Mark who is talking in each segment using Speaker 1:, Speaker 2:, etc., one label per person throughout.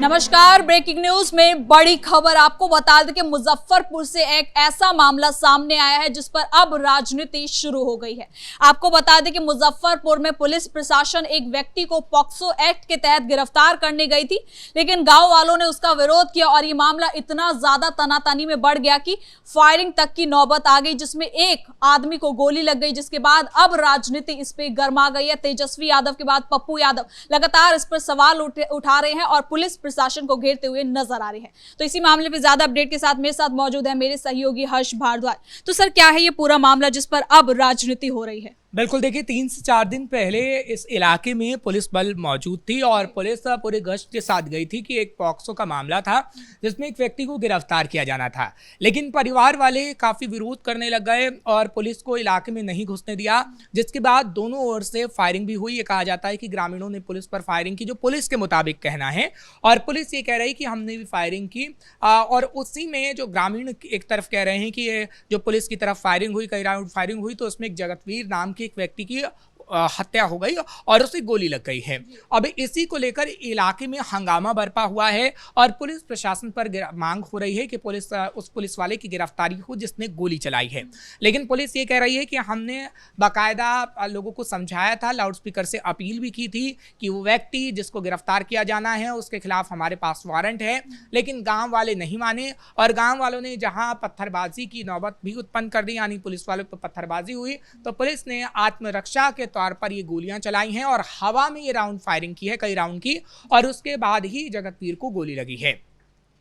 Speaker 1: नमस्कार। Breaking news में बड़ी खबर आपको बता दें कि मुजफ्फरपुर से एक ऐसा मामला सामने आया है जिस पर अब राजनीति शुरू हो गई है। आपको बता दें कि मुजफ्फरपुर में पुलिस प्रशासन एक व्यक्ति को पॉक्सो एक्ट के तहत गिरफ्तार करने गई थी, लेकिन गांव वालों ने उसका विरोध किया और ये मामला इतना ज्यादा तनातनी में बढ़ गया कि फायरिंग तक की नौबत आ गई, जिसमें एक आदमी को गोली लग गई, जिसके बाद अब राजनीति इस पे गर्मा गई है। तेजस्वी यादव के बाद पप्पू यादव लगातार इस पर सवाल उठा रहे हैं और पुलिस प्रशासन को घेरते हुए नजर आ रहे हैं। तो इसी मामले पे ज्यादा अपडेट के साथ मेरे साथ मौजूद है मेरे सहयोगी हर्ष भारद्वाज। तो सर, क्या है ये पूरा मामला जिस पर अब राजनीति हो रही है?
Speaker 2: बिल्कुल, देखिए 3 से 4 दिन पहले इस इलाके में पुलिस बल मौजूद थी और पुलिस पूरे गश्त के साथ गई थी कि एक पॉक्सो का मामला था जिसमें एक व्यक्ति को गिरफ्तार किया जाना था, लेकिन परिवार वाले काफ़ी विरोध करने लग गए और पुलिस को इलाके में नहीं घुसने दिया, जिसके बाद दोनों ओर से फायरिंग भी हुई। ये कहा जाता है कि ग्रामीणों ने पुलिस पर फायरिंग की, जो पुलिस के मुताबिक कहना है, और पुलिस ये कह रही कि हमने भी फायरिंग की। और उसी में जो ग्रामीण एक तरफ कह रहे हैं कि ये जो पुलिस की तरफ फायरिंग हुई, कई राउंड फायरिंग हुई, तो उसमें एक जगतवीर नाम के एक व्यक्ति की हत्या हो गई और उसे गोली लग गई है। अब इसी को लेकर इलाके में हंगामा बरपा हुआ है और पुलिस प्रशासन पर मांग हो रही है कि उस पुलिस वाले की गिरफ्तारी हो जिसने गोली चलाई है। लेकिन पुलिस ये कह रही है कि हमने बाकायदा लोगों को समझाया था, लाउडस्पीकर से अपील भी की थी कि वो व्यक्ति जिसको गिरफ्तार किया जाना है उसके खिलाफ हमारे पास वारंट है, लेकिन गाँव वाले नहीं माने और गाँव वालों ने जहाँ पत्थरबाजी की नौबत भी उत्पन्न कर दी, यानी पुलिस वालों पर पत्थरबाजी हुई, तो पुलिस ने आत्मरक्षा के तौर पर ये गोलियां चलाई हैं और हवा में ये राउंड फायरिंग की है, कई राउंड की, और उसके बाद ही जगतवीर को गोली लगी है।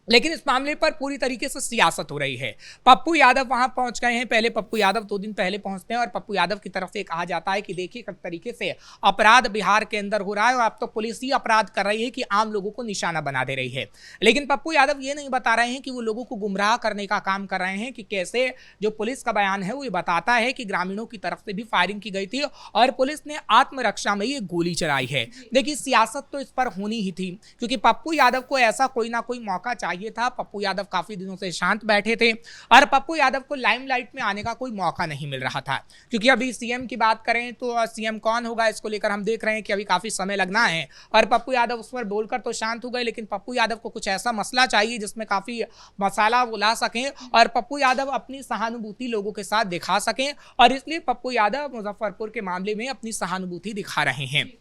Speaker 2: लेकिन इस मामले पर पूरी तरीके से सियासत हो रही है। पप्पू यादव वहां पहुंच गए हैं। पहले पप्पू यादव 2 दिन पहले पहुंचते हैं और पप्पू यादव की तरफ से कहा जाता है कि देखिए किस तरीके से अपराध बिहार के अंदर हो रहा है और अब तो पुलिस ही अपराध कर रही है कि आम लोगों को निशाना बना दे रही है। लेकिन पप्पू यादव ये नहीं बता रहे हैं कि वो लोगों को गुमराह करने का काम कर रहे हैं कि कैसे जो पुलिस का बयान है वो ये बताता है कि ग्रामीणों की तरफ से भी फायरिंग की गई थी और पुलिस ने आत्मरक्षा में ये गोली चलाई है। देखिए, सियासत तो इस पर होनी ही थी क्योंकि पप्पू यादव को ऐसा कोई ना कोई मौका चाहिए था। पप्पू यादव काफी दिनों से शांत बैठे थे और पप्पू यादव को लाइमलाइट में आने का कोई मौका नहीं मिल रहा था, क्योंकि अभी सीएम की बात करें तो सीएम कौन होगा इसको लेकर हम देख रहे हैं कि अभी काफी समय लगना है और पप्पू यादव उस पर बोलकर तो शांत हो गए, लेकिन पप्पू यादव को कुछ ऐसा मसला चाहिए जिसमें काफी मसाला वो ला सकें और पप्पू यादव अपनी सहानुभूति लोगों के साथ दिखा सकें, और इसलिए पप्पू यादव मुजफ्फरपुर के मामले में अपनी सहानुभूति दिखा रहे हैं।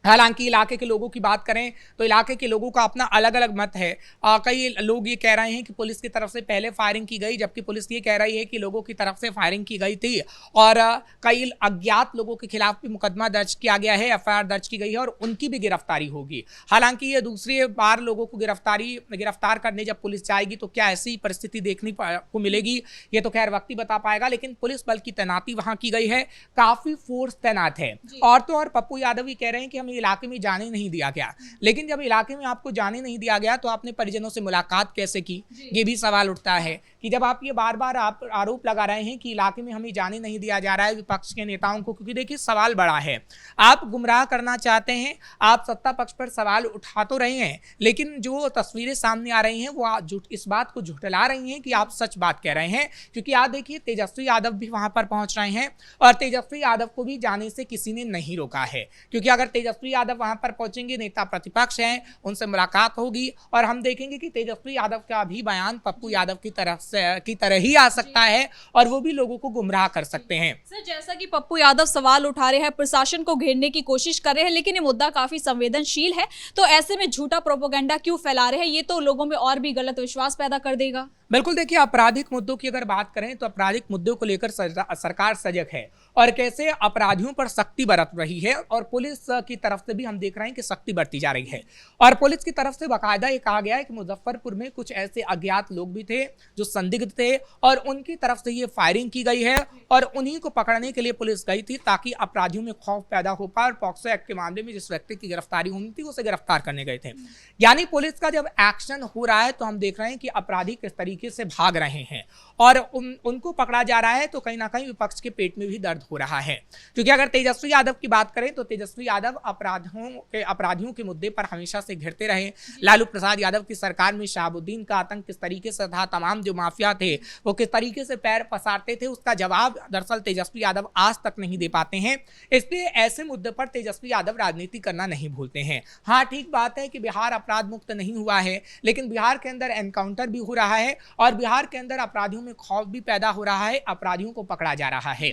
Speaker 2: हालांकि इलाके के लोगों की बात करें तो इलाके के लोगों का अपना अलग अलग मत है। कई लोग ये कह रहे हैं कि पुलिस की तरफ से पहले फायरिंग की गई, जबकि पुलिस ये कह रही है कि लोगों की तरफ से फायरिंग की गई थी और कई अज्ञात लोगों के खिलाफ भी मुकदमा दर्ज किया गया है, एफआईआर दर्ज की गई है और उनकी भी गिरफ्तारी होगी। हालांकि ये दूसरी बार लोगों को गिरफ्तार करने जब पुलिस जाएगी तो क्या ऐसी परिस्थिति देखने को मिलेगी, ये तो खैर वक्त ही बता पाएगा। लेकिन पुलिस बल की तैनाती वहां की गई है, काफी फोर्स तैनात है। और तो और पप्पू यादव ये कह रहे हैं कि हमें इलाके में जाने नहीं दिया गया, लेकिन जब इलाके में आपको जाने नहीं दिया गया तो आपने परिजनों से मुलाकात कैसे की, ये भी सवाल उठता है कि जब आप ये बार बार आप आरोप लगा रहे हैं कि इलाके में हमें जाने नहीं दिया जा रहा है विपक्ष के नेताओं को, क्योंकि देखिए सवाल बड़ा है, आप गुमराह करना चाहते हैं, आप सत्ता पक्ष पर सवाल उठा तो रहे हैं, लेकिन जो तस्वीरें सामने आ रही हैं वो इस बात को झुठला रही हैं कि आप सच बात कह रहे हैं। क्योंकि आप देखिए तेजस्वी यादव भी वहां पर पहुंच रहे हैं और तेजस्वी यादव को भी जाने से किसी ने नहीं रोका है, क्योंकि अगर तेजस्वी यादव वहां पर पहुंचेंगे, नेता प्रतिपक्ष हैं, उनसे मुलाकात होगी और हम देखेंगे कि तेजस्वी यादव का भी बयान पप्पू यादव की तरह ही आ सकता है और वो भी लोगों को गुमराह कर सकते हैं।
Speaker 1: सर, जैसा कि पप्पू यादव सवाल उठा रहे हैं, प्रशासन को घेरने की कोशिश कर रहे हैं, लेकिन ये मुद्दा काफी संवेदनशील है, तो ऐसे में झूठा प्रोपेगेंडा क्यों फैला रहे हैं? ये तो लोगों में और भी गलत विश्वास पैदा कर देगा।
Speaker 2: बिल्कुल, देखिए आपराधिक मुद्दों की अगर बात करें तो आपराधिक मुद्दों को लेकर सरकार सजग है और कैसे अपराधियों पर सख्ती बरत रही है और पुलिस की तरफ से भी हम देख रहे हैं कि सख्ती बरती जा रही है। और पुलिस की तरफ से बाकायदा ये कहा गया है कि मुजफ्फरपुर में कुछ ऐसे अज्ञात लोग भी थे जो संदिग्ध थे और उनकी तरफ से ये फायरिंग की गई है और उन्हीं को पकड़ने के लिए पुलिस गई थी ताकि अपराधियों में खौफ पैदा हो पाए और पॉक्सो एक्ट के मामले में जिस व्यक्ति की गिरफ्तारी होनी थी उसे गिरफ्तार करने गए थे। यानी पुलिस का जब एक्शन हो रहा है तो हम देख रहे हैं कि अपराधी किस तरीके तरीके से भाग रहे हैं और उनको पकड़ा जा रहा है तो कहीं ना कहीं विपक्ष के पेट में भी दर्द हो रहा है। क्योंकि अगर तेजस्वी यादव की बात करें तो तेजस्वी यादव अपराधियों के मुद्दे पर हमेशा से घिरते रहे। लालू प्रसाद यादव की सरकार में शहाबुद्दीन का आतंक किस तरीके से था, तमाम जो माफिया थे वो किस तरीके से पैर पसारते थे, उसका जवाब दरअसल तेजस्वी यादव आज तक नहीं दे पाते हैं। इसलिए ऐसे मुद्दे पर तेजस्वी यादव राजनीति करना नहीं भूलते हैं। हाँ, ठीक बात है कि बिहार अपराध मुक्त नहीं हुआ है, लेकिन बिहार के अंदर एनकाउंटर भी हो रहा है और बिहार के अंदर अपराधियों में खौफ भी पैदा हो रहा है, अपराधियों को पकड़ा जा रहा है।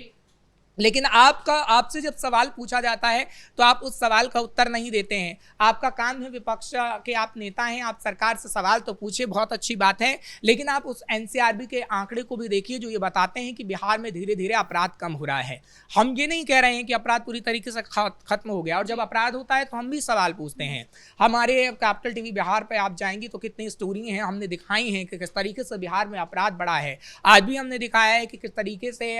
Speaker 2: लेकिन आपसे जब सवाल पूछा जाता है तो आप उस सवाल का उत्तर नहीं देते हैं। आपका काम है, विपक्ष के आप नेता हैं, आप सरकार से सवाल तो पूछे, बहुत अच्छी बात है, लेकिन आप उस एनसीआरबी के आंकड़े को भी देखिए जो ये बताते हैं कि बिहार में धीरे धीरे अपराध कम हो रहा है। हम ये नहीं कह रहे हैं कि अपराध पूरी तरीके से खत्म हो गया, और जब अपराध होता है तो हम भी सवाल पूछते हैं। हमारे कैपिटल टीवी बिहार पर आप जाएंगे तो कितनी स्टोरी हैं हमने दिखाई हैं कि किस तरीके से बिहार में अपराध बढ़ा है। आज भी हमने दिखाया है कि किस तरीके से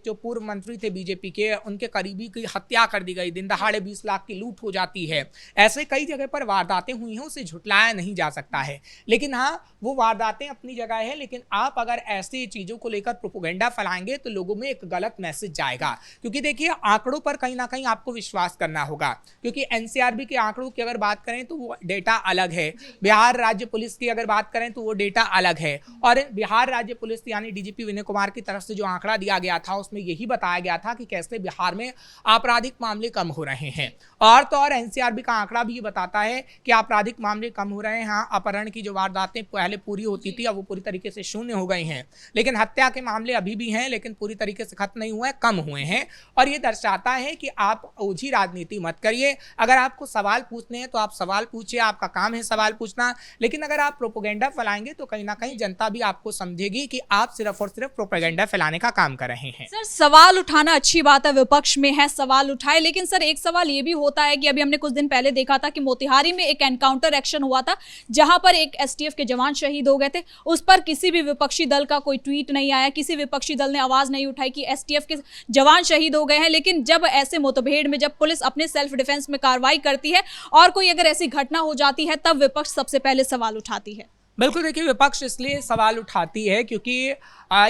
Speaker 2: जो पूर्व मंत्री थे बीजेपी के, उनके करीबी की हत्या कर दी गई, दिन दहाड़े 20 लाख की लूट हो जाती है। ऐसे कई जगह पर वारदातें हुई हैं, उसे झुटलाया नहीं जा सकता है। लेकिन हाँ, वो वारदातें अपनी जगह है, लेकिन आप अगर ऐसी चीजों को लेकर प्रोपेगेंडा फैलाएंगे तो लोगों में एक गलत मैसेज जाएगा। क्योंकि देखिए, आंकड़ों पर कहीं ना कहीं आपको विश्वास करना होगा, क्योंकि एनसीआरबी के आंकड़ों की अगर बात करें तो वो डेटा अलग है, बिहार राज्य पुलिस की अगर बात करें तो वो डेटा अलग है। और बिहार राज्य पुलिस यानी डीजीपी विनय कुमार की तरफ से जो आंकड़ा दिया गया था उसमें यही बताया गया था कि कैसे बिहार में आपराधिक मामले कम हो रहे हैं। और तो और एनसीआरबी का आंकड़ा भी ये बताता है कि आपराधिक मामले कम हो रहे हैं। हाँ, अपहरण की जो वारदातें पहले पूरी होती थी अब वो पूरी तरीके से शून्य हो गई हैं, लेकिन हत्या के मामले अभी भी हैं, लेकिन पूरी तरीके से खत्म नहीं हुए, कम हुए हैं। और ये दर्शाता है कि आप ओझी राजनीति मत करिए। अगर आपको सवाल पूछने हैं तो आप सवाल पूछिए, आपका काम है सवाल पूछना, लेकिन अगर आप प्रोपेगेंडा फैलाएंगे तो कहीं ना कहीं जनता भी आपको समझेगी कि आप सिर्फ और सिर्फ प्रोपेगेंडा फैलाने का काम कर रहे हैं।
Speaker 1: सर, सवाल उठाना अच्छी बात है, विपक्ष में है, सवाल उठाए, लेकिन सर एक सवाल ये भी होता है कि अभी हमने कुछ दिन पहले देखा था कि मोतिहारी में एक एनकाउंटर एक्शन हुआ था जहां पर एक एसटीएफ के जवान शहीद हो गए थे। उस पर किसी भी विपक्षी दल का कोई ट्वीट नहीं आया, किसी विपक्षी दल ने आवाज नहीं उठाई कि एसटीएफ के जवान शहीद हो गए हैं। लेकिन जब ऐसे मुठभेड़ में जब पुलिस अपने सेल्फ डिफेंस में कार्रवाई करती है और कोई अगर ऐसी घटना हो जाती है तब विपक्ष सबसे पहले सवाल उठाती है।
Speaker 2: बिल्कुल, देखिए, विपक्ष इसलिए सवाल उठाती है क्योंकि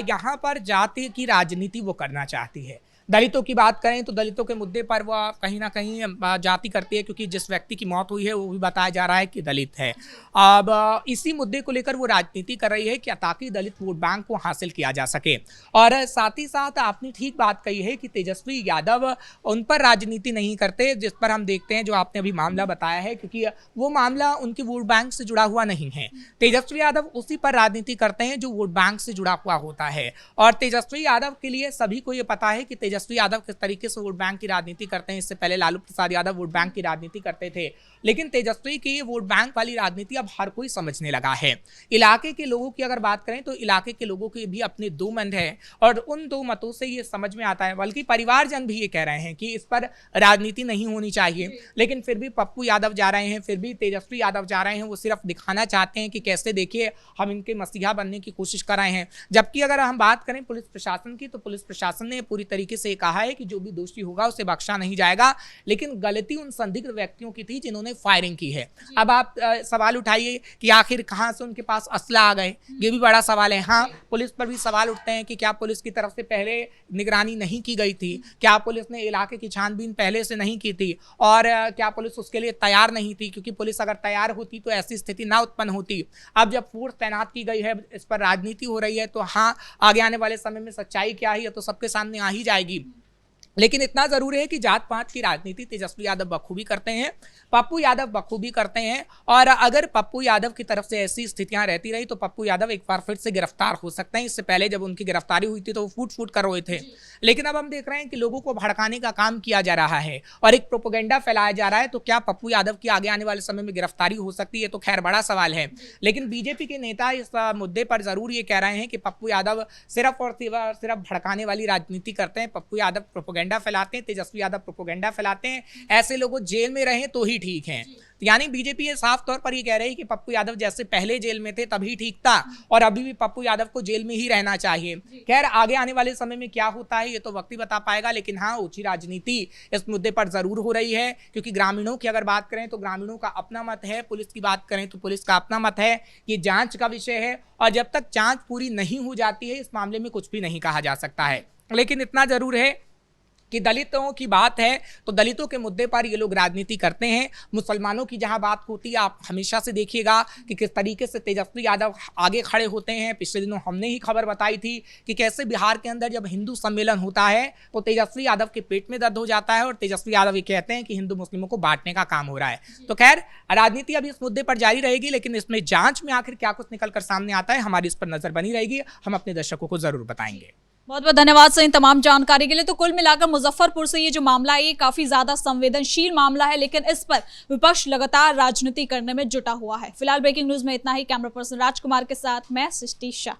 Speaker 2: यहाँ पर जाति की राजनीति वो करना चाहती है। दलितों की बात करें तो दलितों के मुद्दे पर वह कहीं ना कहीं जाति करती है, क्योंकि जिस व्यक्ति की मौत हुई है वो भी बताया जा रहा है कि दलित है। अब इसी मुद्दे को लेकर वो राजनीति कर रही है कि ताकि दलित वोट बैंक को हासिल किया जा सके। और साथ ही साथ आपने ठीक बात कही है कि तेजस्वी यादव उन पर राजनीति नहीं करते जिस पर हम देखते हैं, जो आपने अभी मामला बताया है, क्योंकि वो मामला उनके वोट बैंक से जुड़ा हुआ नहीं है। तेजस्वी यादव उसी पर राजनीति करते हैं जो वोट बैंक से जुड़ा हुआ होता है। और तेजस्वी यादव के लिए सभी को ये पता है कि तेजस्वी यादव किस तरीके से वोट बैंक की राजनीति करते हैं। इससे पहले लालू प्रसाद यादव वोट बैंक की राजनीति करते थे, लेकिन तेजस्वी की वोट बैंक वाली राजनीति अब हर कोई समझने लगा है। इलाके के लोगों की अगर बात करें तो इलाके के लोगों के भी अपने दो मत हैं और उन दो मतों से ये समझ में आता है, बल्कि परिवारजन भी ये कह रहे हैं कि इस पर राजनीति नहीं होनी चाहिए। लेकिन फिर भी पप्पू यादव जा रहे हैं, फिर भी तेजस्वी यादव जा रहे हैं। वो सिर्फ दिखाना चाहते हैं कि कैसे देखिए हम इनके मसीहा बनने की कोशिश कर रहे हैं। जबकि अगर हम बात करें पुलिस प्रशासन की तो पुलिस प्रशासन ने पूरी तरीके से कहा है कि जो भी दोषी होगा उसे बख्शा नहीं जाएगा, लेकिन गलती उन संदिग्ध व्यक्तियों की थी जिन्होंने फायरिंग की है। अब आप सवाल उठाइए कि आखिर कहां से उनके पास असला आ गए, ये भी बड़ा सवाल है। हाँ, पुलिस पर भी सवाल उठते हैं कि क्या पुलिस की तरफ से पहले निगरानी नहीं की गई थी, क्या पुलिस ने इलाके की छानबीन पहले से नहीं की थी, और क्या पुलिस उसके लिए तैयार नहीं थी, क्योंकि पुलिस अगर तैयार होती तो ऐसी स्थिति ना उत्पन्न होती। अब जब फोर्स तैनात की गई है, इस पर राजनीति हो रही है, तो हाँ, आगे आने वाले समय में सच्चाई क्या है तो सबके सामने आ ही जाएगी। लेकिन इतना जरूर है कि जात पात की राजनीति तेजस्वी यादव बखूबी करते हैं, पप्पू यादव बखूबी करते हैं। और अगर पप्पू यादव की तरफ से ऐसी स्थितियां रहती रही तो पप्पू यादव एक बार फिर से गिरफ्तार हो सकते हैं। इससे पहले जब उनकी गिरफ्तारी हुई थी तो वो फूट फूट कर रहे थे, लेकिन अब हम देख रहे हैं कि लोगों को भड़काने का काम किया जा रहा है और एक प्रोपेगेंडा फैलाया जा रहा है। तो क्या पप्पू यादव की आगे आने वाले समय में गिरफ्तारी हो सकती है, तो खैर बड़ा सवाल है। लेकिन बीजेपी के नेता इस मुद्दे पर जरूर ये कह रहे हैं कि पप्पू यादव सिर्फ और सिर्फ भड़काने वाली राजनीति करते हैं। पप्पू यादव प्रोपेगेंडा फैलाते हैं, तेजस्वी यादव प्रोपेगेंडा फैलाते हैं। ऐसे लोग जेल में रहें तो ही ठीक हैं। यानी बीजेपी ये साफ तौर पर ये कह रही है कि पप्पू यादव जैसे पहले जेल में थे तभी ठीक था और अभी भी पप्पू यादव को जेल में ही रहना चाहिए। खैर आगे आने वाले समय में क्या होता है ये तो वक्त ही बता पाएगा, लेकिन हाँ ऊंची राजनीति इस मुद्दे पर जरूर हो रही है, क्योंकि ग्रामीणों की अगर बात करें तो ग्रामीणों का अपना मत है, पुलिस की बात करें तो पुलिस का अपना मत है। ये जांच का विषय है और जब तक जांच पूरी नहीं हो जाती है इस मामले में कुछ भी नहीं कहा जा सकता है। लेकिन इतना जरूर है कि दलितों की बात है तो दलितों के मुद्दे पर ये लोग राजनीति करते हैं। मुसलमानों की जहां बात होती है आप हमेशा से देखिएगा कि किस तरीके से तेजस्वी यादव आगे खड़े होते हैं। पिछले दिनों हमने ही खबर बताई थी कि कैसे बिहार के अंदर जब हिंदू सम्मेलन होता है तो तेजस्वी यादव के पेट में दर्द हो जाता है और तेजस्वी यादव ये कहते हैं कि हिंदू मुस्लिमों को बांटने का काम हो रहा है। तो खैर राजनीति अभी इस मुद्दे पर जारी रहेगी, लेकिन इसमें जांच में आखिर क्या कुछ निकल कर सामने आता है हमारी इस पर नजर बनी रहेगी, हम अपने दर्शकों को जरूर बताएंगे।
Speaker 1: बहुत बहुत धन्यवाद सर इन तमाम जानकारी के लिए। तो कुल मिलाकर मुजफ्फरपुर से ये जो मामला है ये काफी ज्यादा संवेदनशील मामला है, लेकिन इस पर विपक्ष लगातार राजनीति करने में जुटा हुआ है। फिलहाल ब्रेकिंग न्यूज में इतना ही। कैमरा पर्सन राजकुमार के साथ मैं सृष्टि शाह।